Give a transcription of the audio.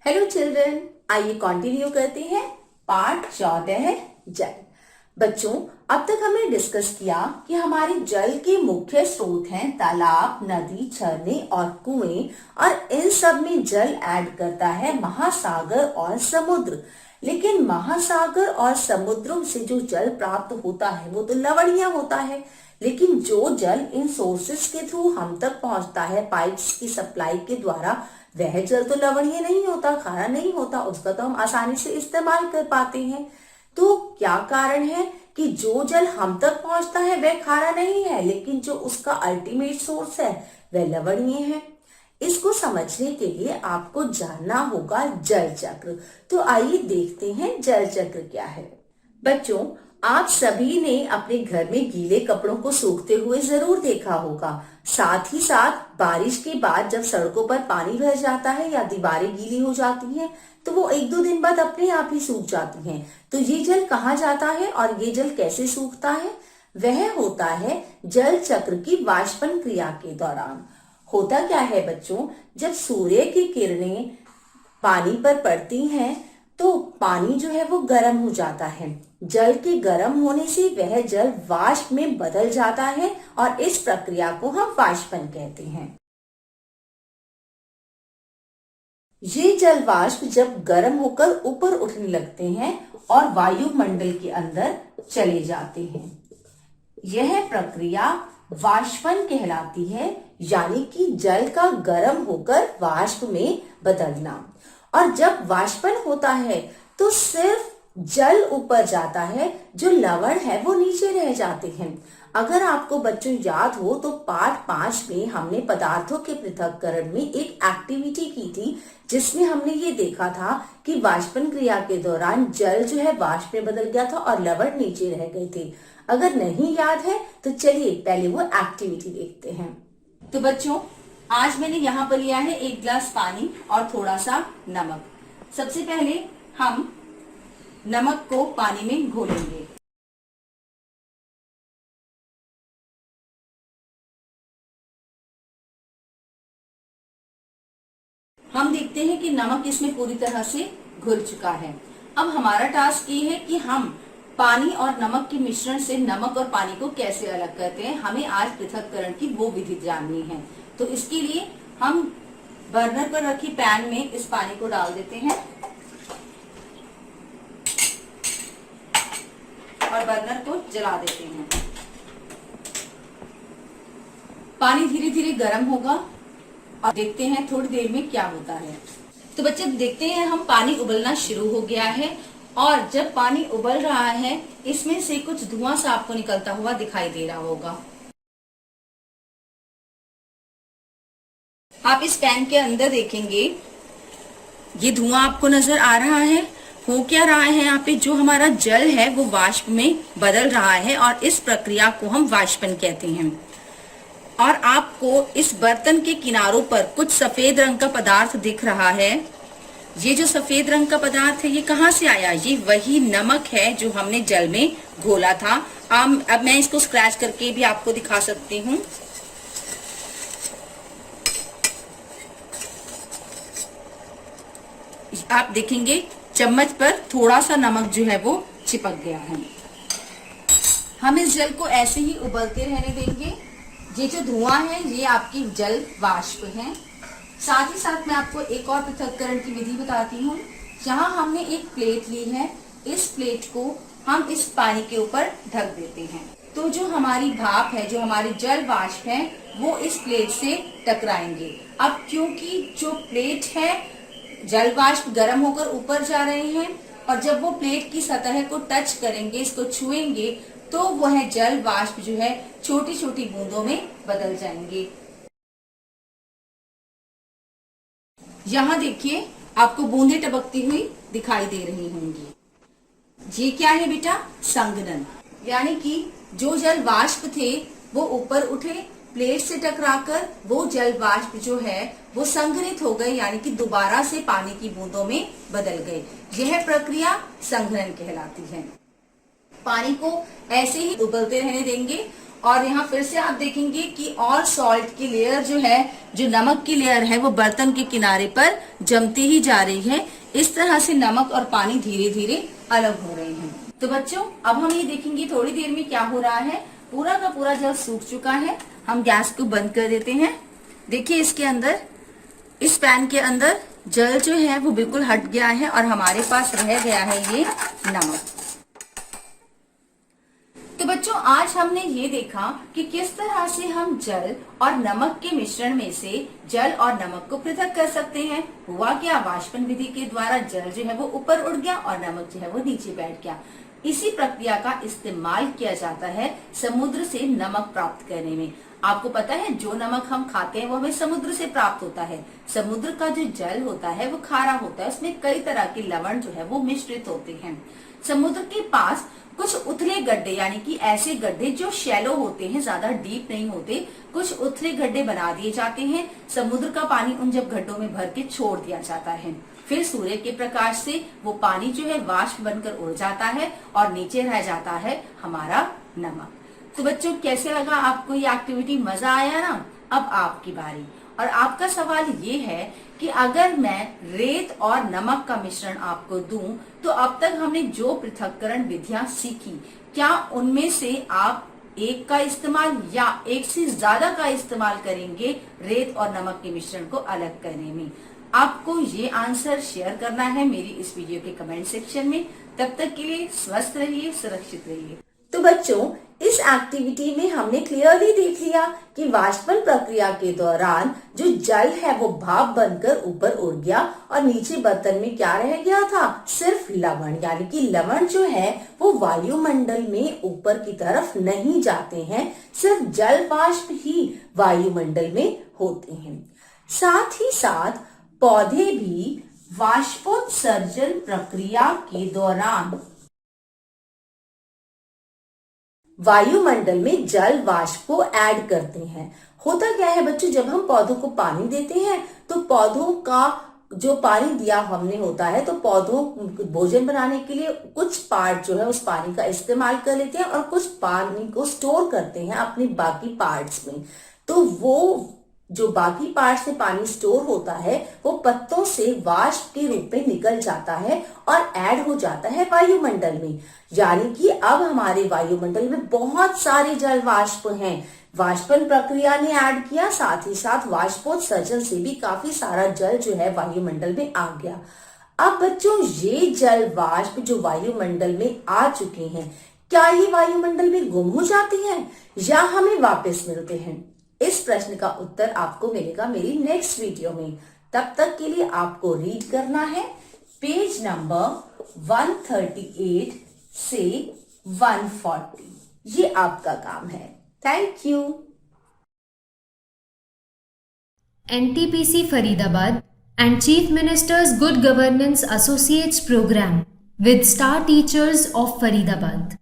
Hello children, आइए continue करते हैं पार्ट 14 जल। बच्चों, अब तक हमने डिस्कस किया कि हमारे जल के मुख्य स्रोत हैं तालाब, नदी, झरने और कुएं, और इन सब में जल ऐड करता है महासागर और समुद्र। लेकिन महासागर और समुद्रों से जो जल प्राप्त होता है वो तो लवणीय होता है। लेकिन जो जल इन सोर्सेस के थ्रू हम तक पहुंचता है पाइप्स की सप्लाई के द्वारा, वह जल तो लवणीय नहीं होता, खारा नहीं होता, उसका तो हम आसानी से इस्तेमाल कर पाते हैं। तो क्या कारण है कि जो जल हम तक पहुंचता है वह खारा नहीं है, लेकिन जो उसका अल्टीमेट सोर्स है वह लवणीय है। इसको समझने के लिए आपको जानना होगा जल चक्र। तो आइए देखते हैं जल चक्र क्या है। बच्चों, आप सभी ने अपने घर में गीले कपड़ों को सूखते हुए जरूर देखा होगा। साथ ही साथ बारिश के बाद जब सड़कों पर पानी भर जाता है या दीवारें गीली हो जाती हैं, तो वो 1-2 दिन बाद अपने आप ही सूख जाती हैं। तो ये जल कहाँ जाता है और ये जल कैसे सूखता है? वह होता है जल चक्र की वाष्पन क्रिया के दौरान। होता क्या है बच्चों, जब सूर्य की किरणें पानी पर पड़ती हैं तो पानी जो है वो गर्म हो जाता है। जल के गर्म होने से वह जल वाष्प में बदल जाता है और इस प्रक्रिया को हम वाष्पन कहते हैं। ये जल वाष्प जब गर्म होकर ऊपर उठने लगते हैं और वायुमंडल के अंदर चले जाते हैं, यह प्रक्रिया वाष्पन कहलाती है, यानी कि जल का गर्म होकर वाष्प में बदलना। और जब वाष्पन होता है तो सिर्फ जल ऊपर जाता है, जो लवण है वो नीचे रह जाते हैं। अगर आपको बच्चों याद हो तो पाठ 5 में हमने पदार्थों के पृथक्करण में एक एक्टिविटी की थी, जिसमें हमने ये देखा था कि वाष्पन क्रिया के दौरान जल जो है वाष्प में बदल गया था और लवण नीचे रह गए थे। अगर नहीं याद है तो चलिए पहले वो एक्टिविटी देखते हैं। तो बच्चों, आज मैंने यहाँ पर लिया है 1 गिलास पानी और थोड़ा सा नमक। सबसे पहले हम नमक को पानी में घोलेंगे। हम देखते हैं कि नमक इसमें पूरी तरह से घुल चुका है। अब हमारा टास्क ये है कि हम पानी और नमक के मिश्रण से नमक और पानी को कैसे अलग करते हैं। हमें आज पृथक्करण की वो विधि जाननी है। तो इसके लिए हम बर्नर पर रखी पैन में इस पानी को डाल देते हैं और बर्नर को जला देते हैं। पानी धीरे धीरे गर्म होगा और देखते हैं थोड़ी देर में क्या होता है। तो बच्चे देखते हैं, हम पानी उबलना शुरू हो गया है और जब पानी उबल रहा है इसमें से कुछ धुआं सा आपको निकलता हुआ दिखाई दे रहा होगा। आप इस पैन के अंदर देखेंगे, ये धुआं आपको नजर आ रहा है। हो क्या रहा है, यहाँ पे जो हमारा जल है वो वाष्प में बदल रहा है और इस प्रक्रिया को हम वाष्पन कहते हैं। और आपको इस बर्तन के किनारों पर कुछ सफेद रंग का पदार्थ दिख रहा है। ये जो सफेद रंग का पदार्थ है ये कहाँ से आया? ये वही नमक है जो हमने जल में घोला था। अब मैं इसको स्क्रैच करके भी आपको दिखा सकती हूँ। आप देखेंगे चम्मच पर थोड़ा सा नमक जो है वो चिपक गया है। हम इस जल को ऐसे ही उबलते रहने देंगे। ये जो धुआं है ये आपकी जल वाष्प है। साथ ही साथ मैं आपको एक और पृथक्करण की विधि बताती हूँ। यहाँ हमने एक प्लेट ली है, इस प्लेट को हम इस पानी के ऊपर ढक देते हैं। तो जो हमारी भाप है, जो हमारी जल वाष्प है, वो इस प्लेट से टकराएंगे। अब क्योंकि जो प्लेट है जल वाष्प गर्म होकर ऊपर जा रहे हैं और जब वो प्लेट की सतह को टच करेंगे, इसको छुएंगे, तो वह जल वाष्प जो है छोटी छोटी बूंदों में बदल जाएंगे। यहाँ देखिए, आपको बूंदें टपकती हुई दिखाई दे रही होंगी। ये क्या है बेटा? संघनन। यानी कि जो जल वाष्प थे वो ऊपर उठे, प्लेट से टकराकर वो जल वाष्प जो है वो संघनित हो गए, यानी कि दोबारा से पानी की बूंदों में बदल गए। यह प्रक्रिया संघनन कहलाती है। पानी को ऐसे ही उबलते रहने देंगे और यहाँ फिर से आप देखेंगे कि और सॉल्ट की लेयर जो है, जो नमक की लेयर है, वो बर्तन के किनारे पर जमती ही जा रही है। इस तरह से नमक और पानी धीरे धीरे अलग हो रहे हैं। तो बच्चों अब हम ये देखेंगे थोड़ी देर में क्या हो रहा है। पूरा का पूरा जल सूख चुका है। हम गैस को बंद कर देते हैं। देखिए इसके अंदर, इस पैन के अंदर जल जो है वो बिल्कुल हट गया है और हमारे पास रह गया है ये नमक। तो बच्चों आज हमने ये देखा कि किस तरह से हम जल और नमक के मिश्रण में से जल और नमक को पृथक कर सकते हैं। हुआ क्या, वाष्पन विधि के द्वारा जल जो है वो ऊपर उड़ गया और नमक जो है वो नीचे बैठ गया। इसी प्रक्रिया का इस्तेमाल किया जाता है समुद्र से नमक प्राप्त करने में। आपको पता है जो नमक हम खाते हैं वो हमें समुद्र से प्राप्त होता है। समुद्र का जो जल होता है वो खारा होता है, उसमें कई तरह के लवण जो है वो मिश्रित होते हैं। समुद्र के पास कुछ उथले गड्ढे, यानी कि ऐसे गड्ढे जो शैलो होते हैं, ज्यादा डीप नहीं होते, कुछ उथले गड्ढे बना दिए जाते हैं। समुद्र का पानी उन जब गड्ढों में भर के छोड़ दिया जाता है, फिर सूर्य के प्रकाश से वो पानी जो है वाष्प बनकर उड़ जाता है और नीचे रह जाता है हमारा नमक। तो बच्चों कैसे लगा आपको ये एक्टिविटी, मजा आया ना? अब आपकी बारी। और आपका सवाल ये है कि अगर मैं रेत और नमक का मिश्रण आपको दूं, तो अब तक हमने जो पृथक्करण विधियां सीखी, क्या उनमें से आप एक का इस्तेमाल या एक से ज्यादा का इस्तेमाल करेंगे रेत और नमक के मिश्रण को अलग करने में? आपको ये आंसर शेयर करना है मेरी इस वीडियो के कमेंट सेक्शन में। तब तक के लिए स्वस्थ रहिए, सुरक्षित रहिए। तो बच्चों इस एक्टिविटी में हमने क्लियरली देख लिया कि वाष्पन प्रक्रिया के दौरान जो जल है वो भाप बनकर ऊपर उड़ गया और नीचे बर्तन में क्या रह गया था, सिर्फ लवण। यानी कि लवण जो है वो वायुमंडल में ऊपर की तरफ नहीं जाते हैं, सिर्फ जल वाष्प ही वायुमंडल में होते हैं। साथ ही साथ पौधे भी वाष्पोत्सर्जन प्रक्रिया के दौरान वायुमंडल में जल वाष्प को ऐड करते हैं। होता क्या है बच्चों, जब हम पौधों को पानी देते हैं तो पौधों का जो पानी दिया हमने होता है, तो पौधों भोजन बनाने के लिए कुछ पार्ट जो है उस पानी का इस्तेमाल कर लेते हैं और कुछ पानी को स्टोर करते हैं अपने बाकी पार्ट्स में। तो वो जो बाकी पार्ट से पानी स्टोर होता है वो पत्तों से वाष्प के रूप में निकल जाता है और ऐड हो जाता है वायुमंडल में। यानी कि अब हमारे वायुमंडल में बहुत सारे जल वाष्प हैं। वाष्पन प्रक्रिया ने ऐड किया, साथ ही साथ वाष्पोत्सर्जन से भी काफी सारा जल जो है वायुमंडल में आ गया। अब बच्चों ये जल वाष्प जो वायुमंडल में आ चुके हैं, क्या ये वायुमंडल में गुम हो जाते हैं या हमें वापस मिलते हैं? इस प्रश्न का उत्तर आपको मिलेगा मेरी नेक्स्ट वीडियो में। तब तक के लिए आपको रीड करना है पेज नंबर 138 से 140। ये आपका काम है। Thank you. NTPC Faridabad and Chief Minister's Good Governance Associates Program with Star Teachers of Faridabad.